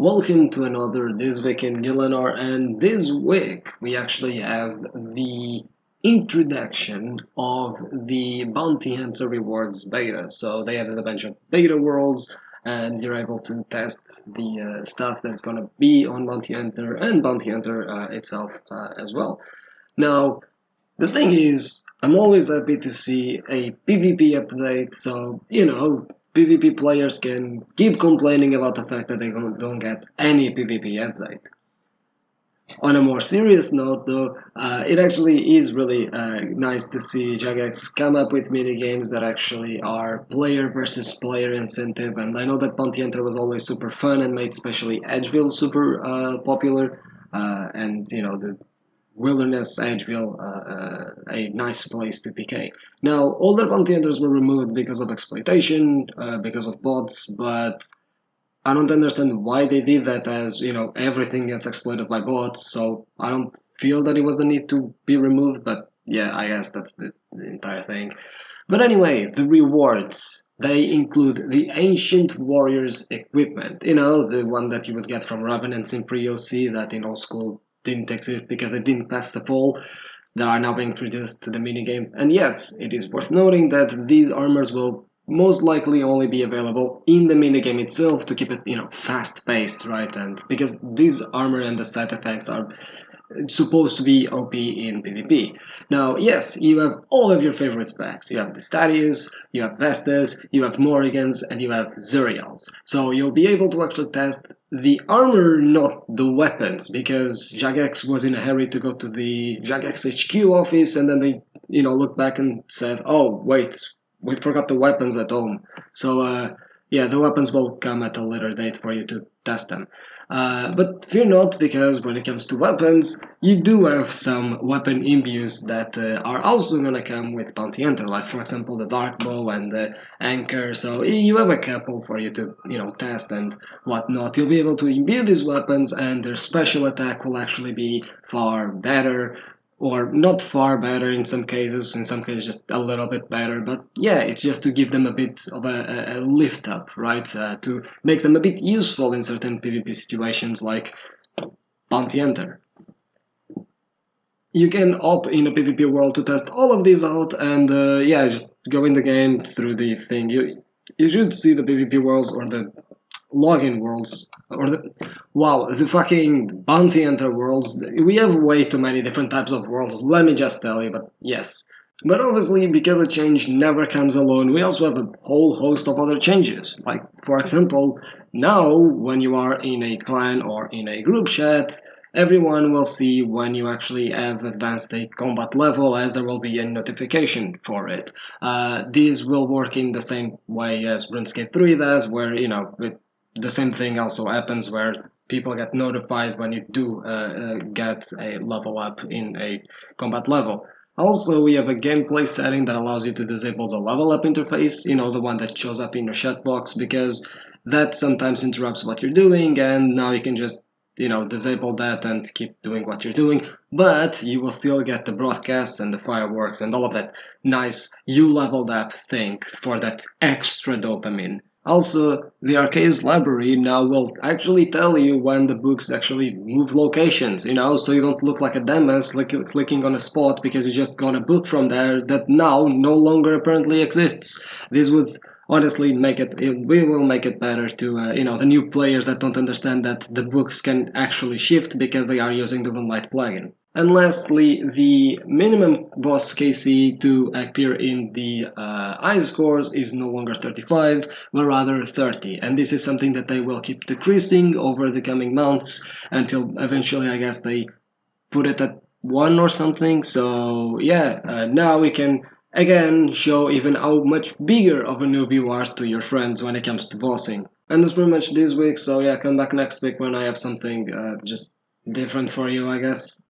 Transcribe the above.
Welcome to another This Week in Gielinor, and this week we actually have the introduction of the Bounty Hunter Rewards beta. So they added a bunch of beta worlds, and you're able to test the stuff that's going to be on Bounty Hunter and Bounty Hunter itself as well. Now, the thing is, I'm always happy to see a PvP update, so, PvP players can keep complaining about the fact that they don't get any PvP update. On a more serious note, though, it actually is really nice to see Jagex come up with mini games that actually are player versus player incentive. And I know that Bounty Hunter was always super fun and made especially Edgeville super popular. And the Wilderness Edgeville a nice place to PK. Now, older bounty hunters were removed because of exploitation, because of bots, but I don't understand why they did that, as everything gets exploited by bots. So I don't feel that it was the need to be removed. But yeah, I guess that's the entire thing. But anyway, the rewards. They include the Ancient Warriors equipment. The one that you would get from Revenants in pre-OC that in old school didn't exist because it didn't pass the poll, that are now being introduced to the minigame. And yes, it is worth noting that these armors will most likely only be available in the minigame itself to keep it, fast paced, right? And because these armor and the side effects are supposed to be OP in PvP. Now, yes, you have all of your favorite specs. You have the Stadius, you have Vestas, you have Morrigans, and you have Zuriels. So you'll be able to actually test the armor, not the weapons, because Jagex was in a hurry to go to the Jagex HQ office, and then they, looked back and said, oh, wait, we forgot the weapons at home. So, yeah, the weapons will come at a later date for you to test them. But fear not, because when it comes to weapons, you do have some weapon imbues that are also going to come with Bounty Hunter, like for example the Dark Bow and the Anchor. So you have a couple for you to test and whatnot. You'll be able to imbue these weapons, and their special attack will actually be far better, or not far better in some cases just a little bit better. But yeah, it's just to give them a bit of a lift up, right? To make them a bit useful in certain PvP situations like Bounty Hunter. You can opt in a PvP world to test all of these out, and yeah, just go in the game through the thing. You should see the PvP worlds or the login worlds or the fucking bounty hunter worlds. We have way too many different types of worlds, let me just tell you. But yes, but obviously, because a change never comes alone, we also have a whole host of other changes. Like, for example, now when you are in a clan or in a group chat, everyone will see when you actually have advanced a combat level, as there will be a notification for it. These will work in the same way as RuneScape 3 does, where the same thing also happens, where people get notified when you do get a level up in a combat level. Also, we have a gameplay setting that allows you to disable the level up interface, the one that shows up in your chat box, because that sometimes interrupts what you're doing, and now you can just disable that and keep doing what you're doing, but you will still get the broadcasts and the fireworks and all of that nice you leveled up thing for that extra dopamine. Also, the Arcade's library now will actually tell you when the books actually move locations, so you don't look like a dumbass clicking on a spot because you just got a book from there that now no longer apparently exists. This would honestly we will make it better to, the new players that don't understand that the books can actually shift because they are using the Moonlight plugin. And lastly, the minimum boss KC to appear in the I scores is no longer 35, but rather 30. And this is something that they will keep decreasing over the coming months until eventually, I guess, they put it at 1 or something. So yeah, now we can again show even how much bigger of a noob you are to your friends when it comes to bossing. And that's pretty much this week. So yeah, come back next week when I have something just different for you, I guess.